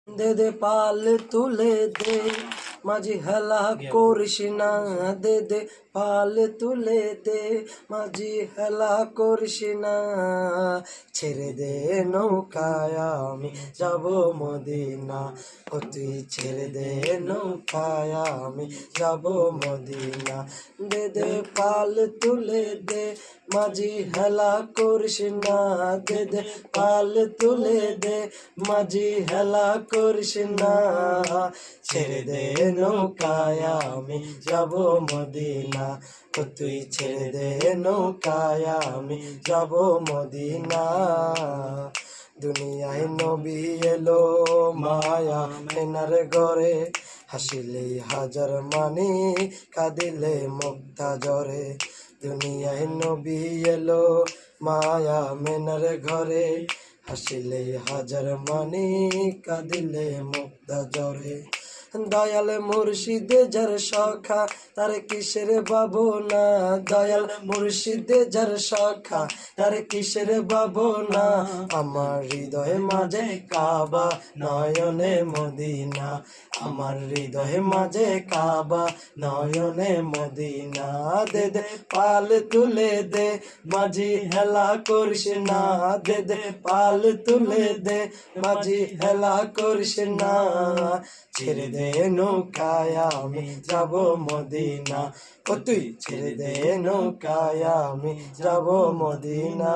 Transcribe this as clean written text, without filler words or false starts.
দে দে পাল তুলে দে মাঝি হেলা করিস না, দে দে পাল তুলে দে মাঝি হেলা করিস না। ছেড়ে দে নৌকায় আমি যাব মদিনা, ও তুই ছেড়ে দে নৌকায় আমি যাব মদিনা। দে দে পাল তুলে দে মাঝি হেলা করিস না, দে দে পাল তুলে দে মাঝি হেলা করিস না। ছেড়ে দে নৌকায় আমি যাব মদিনা, ও তুই ছেড়ে দে নৌকায় আমি যাব মদিনা। দুনিয়ায় নবী এলো মায়া মেনার ঘরে, হাসিলেই হাজার মানি কাঁদিলে মুক্তা ঝরে। দুনিয়ায় নবী এলো মায়া মেনার ঘরে, হাসিলে হাজার মানি কাঁদিলে মুক্তা ঝরে। দয়াল মুর্শিদে যার সখা তার কিসের ভাবনা, দয়াল মুর্শিদে যার সখা তার কিসের ভাবনা। আমার হৃদয়ে মাঝে কাবা নয়নে মদিনা, আমার হৃদয়ে মাঝে কাবা নয়নে মদিনা। দে দে পাল তুলে দে মাঝি হেলা করিস না, দে দে পাল তুলে দে মাঝি হেলা করিস না। ছেড়ে দে নৌকায় আমি যাব মদিনা, ও তুই ছেড়ে দে নৌকায় আমি যাব মদিনা।